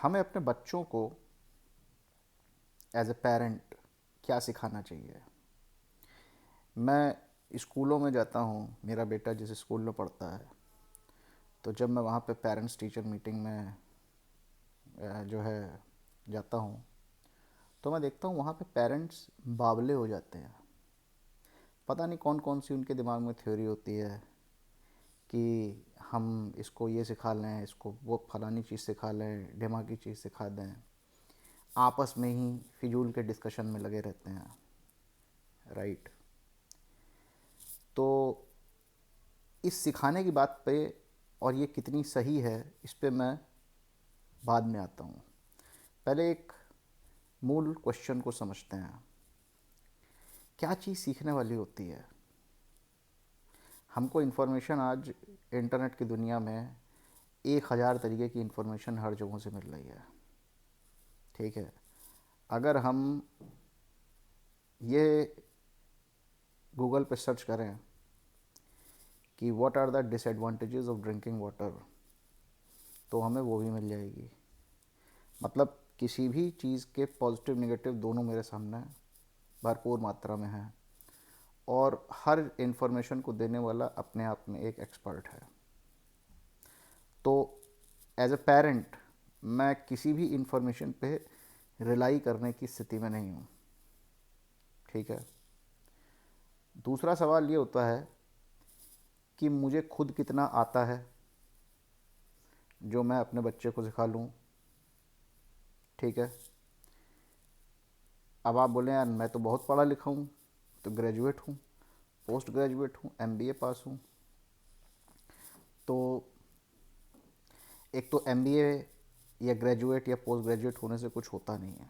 हमें अपने बच्चों को एज ए पेरेंट क्या सिखाना चाहिए। मैं स्कूलों में जाता हूँ, मेरा बेटा जिस स्कूल में पढ़ता है, तो जब मैं वहाँ पे पेरेंट्स टीचर मीटिंग में जो है जाता हूँ, तो मैं देखता हूँ वहाँ पे पेरेंट्स बावले हो जाते हैं। पता नहीं कौन कौन सी उनके दिमाग में थ्योरी होती है कि हम इसको ये सिखा लें, इसको वो फलानी चीज़ सिखा लें, दिमागी चीज़ सिखा दें। आपस में ही फिजूल के डिस्कशन में लगे रहते हैं। राइट। तो इस सिखाने की बात पे और ये कितनी सही है, इस पे मैं बाद में आता हूँ। पहले एक मूल क्वेश्चन को समझते हैं। क्या चीज़ सीखने वाली होती है? हमको इन्फॉर्मेशन आज इंटरनेट की दुनिया में 1000 तरीके की इन्फॉर्मेशन हर जगहों से मिल रही है। ठीक है। अगर हम ये गूगल पे सर्च करें कि what are the disadvantages of drinking water, तो हमें वो भी मिल जाएगी। मतलब किसी भी चीज़ के पॉजिटिव नेगेटिव दोनों मेरे सामने भरपूर मात्रा में है, और हर इन्फॉर्मेशन को देने वाला अपने आप में एक एक्सपर्ट है। तो एज अ पेरेंट मैं किसी भी इन्फॉर्मेशन पे रिलाई करने की स्थिति में नहीं हूँ। ठीक है। दूसरा सवाल ये होता है कि मुझे खुद कितना आता है जो मैं अपने बच्चे को सिखा लूँ। ठीक है। अब आप बोलें यार मैं तो बहुत पढ़ा लिखा हूँ, तो ग्रेजुएट हूँ, पोस्ट ग्रेजुएट हूँ, एमबीए पास हूँ। तो एक तो एमबीए या ग्रेजुएट या पोस्ट ग्रेजुएट होने से कुछ होता नहीं है,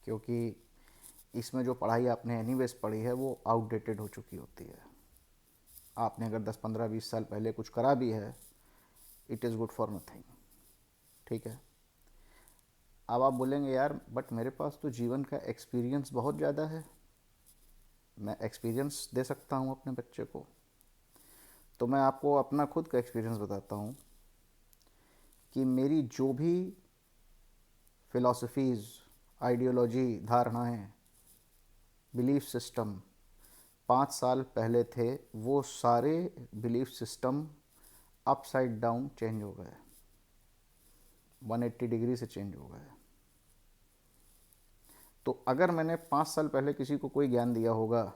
क्योंकि इसमें जो पढ़ाई आपने एनीवेज पढ़ी है वो आउटडेटेड हो चुकी होती है। आपने अगर 10 15 20 साल पहले कुछ करा भी है, it is good for nothing. ठीक है। अब आप बोलेंगे यार बट मेरे पास तो जीवन का एक्सपीरियंस बहुत ज़्यादा है, मैं एक्सपीरियंस दे सकता हूँ अपने बच्चे को। तो मैं आपको अपना खुद का एक्सपीरियंस बताता हूँ कि मेरी जो भी फ़िलासफ़ीज़, आइडियोलॉजी, धारणाएं, बिलीफ सिस्टम 5 साल पहले थे, वो सारे belief system upside down change हो गए, 180 डिग्री से चेंज हो गए। तो अगर मैंने 5 साल पहले किसी को कोई ज्ञान दिया होगा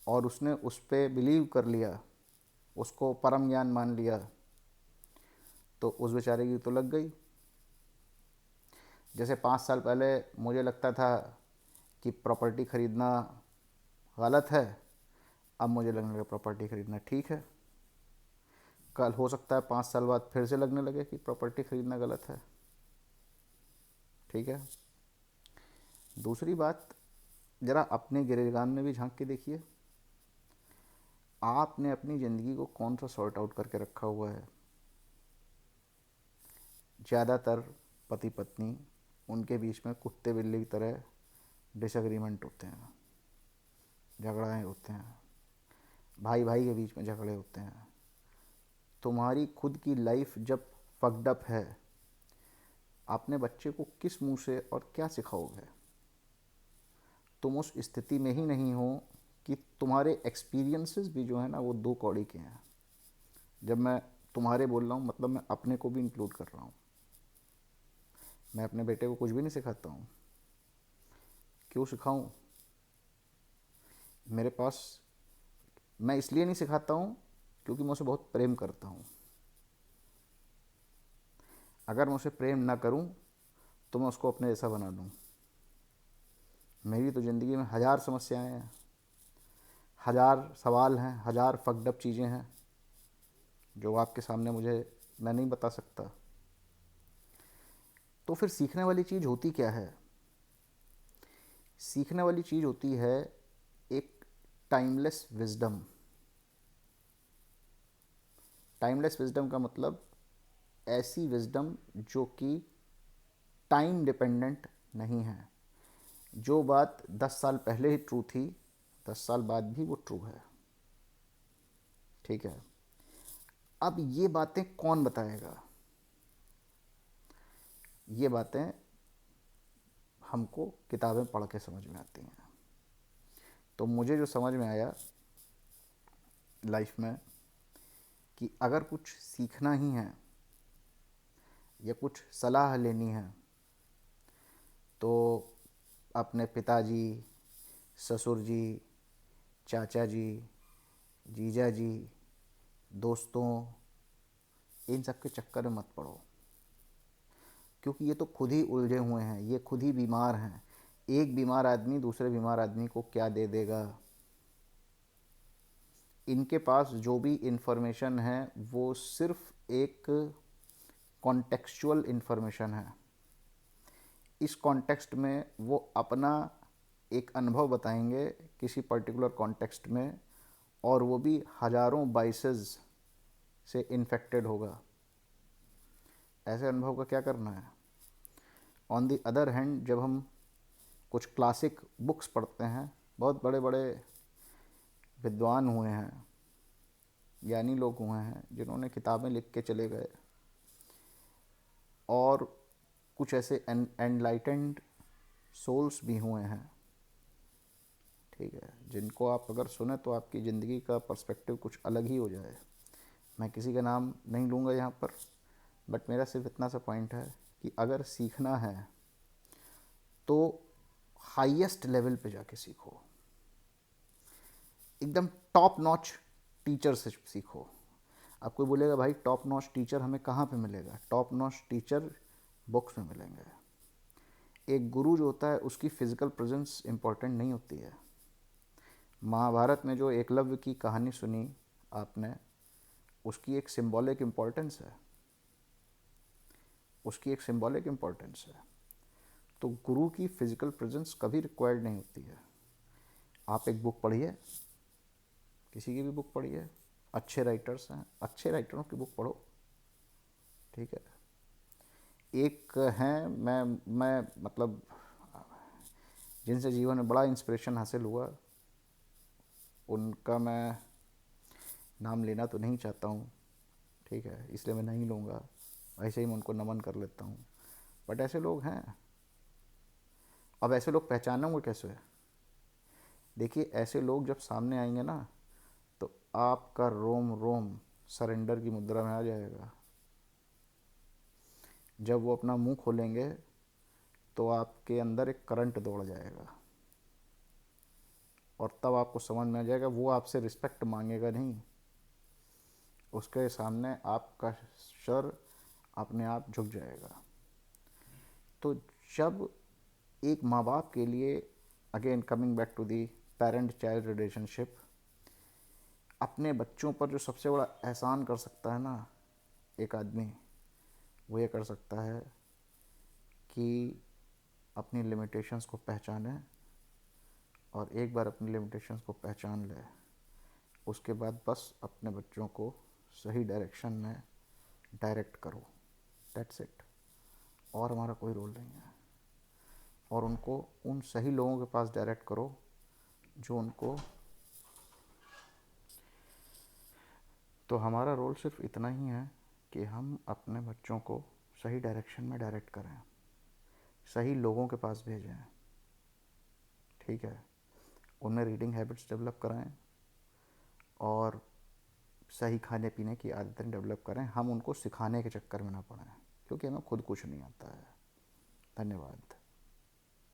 और उसने उस पर बिलीव कर लिया, उसको परम ज्ञान मान लिया, तो उस बेचारे की तो लग गई। जैसे 5 साल पहले मुझे लगता था कि प्रॉपर्टी ख़रीदना गलत है, अब मुझे लगने लगा प्रॉपर्टी ख़रीदना ठीक है। कल हो सकता है 5 साल बाद फिर से लगने लगे कि प्रॉपर्टी ख़रीदना गलत है। ठीक है। दूसरी बात, ज़रा अपने गिरेगान में भी झांक के देखिए, आपने अपनी ज़िंदगी को कौन सा सॉर्ट आउट करके रखा हुआ है। ज़्यादातर पति पत्नी, उनके बीच में कुत्ते बिल्ली की तरह डिसएग्रीमेंट होते हैं, झगड़ाएँ होते हैं, भाई भाई के बीच में झगड़े होते हैं। तुम्हारी खुद की लाइफ जब फक्ड अप है, अपने बच्चे को किस मुंह से और क्या सिखाओगे? तुम उस स्थिति में ही नहीं हो कि तुम्हारे एक्सपीरियंसेस भी जो है ना वो दो कौड़ी के हैं। जब मैं तुम्हारे बोल रहा हूँ, मतलब मैं अपने को भी इंक्लूड कर रहा हूँ। मैं अपने बेटे को कुछ भी नहीं सिखाता हूँ। क्यों सिखाऊं? मेरे पास, मैं इसलिए नहीं सिखाता हूँ क्योंकि मैं उसे बहुत प्रेम करता हूँ। अगर मैं उसे प्रेम ना करूँ तो मैं उसको अपने जैसा बना दूँ। मेरी तो ज़िंदगी में हज़ार समस्याएं हैं, हज़ार सवाल हैं, हज़ार फकडअप चीज़ें हैं जो आपके सामने मुझे, मैं नहीं बता सकता। तो फिर सीखने वाली चीज़ होती क्या है? सीखने वाली चीज़ होती है एक टाइमलेस विजडम। टाइमलेस विजडम का मतलब ऐसी विजडम जो कि टाइम डिपेंडेंट नहीं है। जो बात 10 साल पहले ही ट्रू थी, 10 साल बाद भी वो ट्रू है। ठीक है। अब ये बातें कौन बताएगा? ये बातें हमको किताबें पढ़ के समझ में आती हैं। तो मुझे जो समझ में आया लाइफ में कि अगर कुछ सीखना ही है या कुछ सलाह लेनी है तो अपने पिताजी, ससुर जी, चाचा जी, जीजा जी, दोस्तों, इन सब के चक्कर में मत पड़ो, क्योंकि ये तो खुद ही उलझे हुए हैं, ये खुद ही बीमार हैं। एक बीमार आदमी दूसरे बीमार आदमी को क्या दे देगा? इनके पास जो भी इन्फॉर्मेशन है वो सिर्फ एक कॉन्टेक्चुअल इन्फॉर्मेशन है। इस कॉन्टेक्स्ट में वो अपना एक अनुभव बताएंगे किसी पर्टिकुलर कॉन्टेक्स्ट में, और वो भी हज़ारों बाइसेस से इन्फेक्टेड होगा। ऐसे अनुभव का क्या करना है? ऑन दी अदर हैंड, जब हम कुछ क्लासिक बुक्स पढ़ते हैं, बहुत बड़े बड़े विद्वान हुए हैं, ज्ञानी लोग हुए हैं जिन्होंने किताबें लिख के चले गए, और कुछ ऐसे एनलाइटेंड सोल्स भी हुए हैं, ठीक है, जिनको आप अगर सुने तो आपकी ज़िंदगी का पर्सपेक्टिव कुछ अलग ही हो जाए। मैं किसी का नाम नहीं लूँगा यहाँ पर, बट मेरा सिर्फ इतना सा पॉइंट है कि अगर सीखना है तो हाईएस्ट लेवल पे जाके सीखो, एकदम टॉप नॉच टीचर से सीखो। अब कोई बोलेगा भाई टॉप नॉच टीचर हमें कहाँ पे मिलेगा? टॉप नॉच टीचर बुक्स में मिलेंगे। एक गुरु जो होता है उसकी फिज़िकल प्रेजेंस इम्पॉर्टेंट नहीं होती है। महाभारत में जो एकलव्य की कहानी सुनी आपने, उसकी एक सिंबॉलिक इम्पॉर्टेंस है, उसकी एक सिंबॉलिक इम्पॉर्टेंस है। तो गुरु की फिज़िकल प्रेजेंस कभी रिक्वायर्ड नहीं होती है। आप एक बुक पढ़िए, किसी की भी बुक पढ़िए, अच्छे राइटर्स हैं, अच्छे राइटरों की बुक पढ़ो, ठीक है। एक हैं, मैं मतलब जिनसे जीवन में बड़ा इंस्पिरेशन हासिल हुआ, उनका मैं नाम लेना तो नहीं चाहता हूँ, ठीक है, इसलिए मैं नहीं लूँगा, ऐसे ही मैं उनको नमन कर लेता हूँ। बट ऐसे लोग हैं। अब ऐसे लोग पहचानोगे कैसे? देखिए, ऐसे लोग जब सामने आएंगे ना, तो आपका रोम रोम सरेंडर की मुद्रा में आ जाएगा। जब वो अपना मुंह खोलेंगे तो आपके अंदर एक करंट दौड़ जाएगा, और तब आपको समझ में आ जाएगा वो आपसे रिस्पेक्ट मांगेगा नहीं, उसके सामने आपका सर अपने आप झुक जाएगा। तो जब एक माँ बाप के लिए, again coming back to the parent child relationship, अपने बच्चों पर जो सबसे बड़ा एहसान कर सकता है ना एक आदमी, वो ये कर सकता है कि अपनी लिमिटेशंस को पहचाने, और एक बार अपनी लिमिटेशंस को पहचान ले, उसके बाद बस अपने बच्चों को सही डायरेक्शन में डायरेक्ट करो। That's it. और हमारा कोई रोल नहीं है। और उनको उन सही लोगों के पास डायरेक्ट करो जो उनको, तो हमारा रोल सिर्फ इतना ही है कि हम अपने बच्चों को सही डायरेक्शन में डायरेक्ट करें, सही लोगों के पास भेजें, ठीक है, उनमें रीडिंग हैबिट्स डेवलप कराएं, और सही खाने पीने की आदतें डेवलप करें। हम उनको सिखाने के चक्कर में ना पड़ें, क्योंकि हमें खुद कुछ नहीं आता है। धन्यवाद।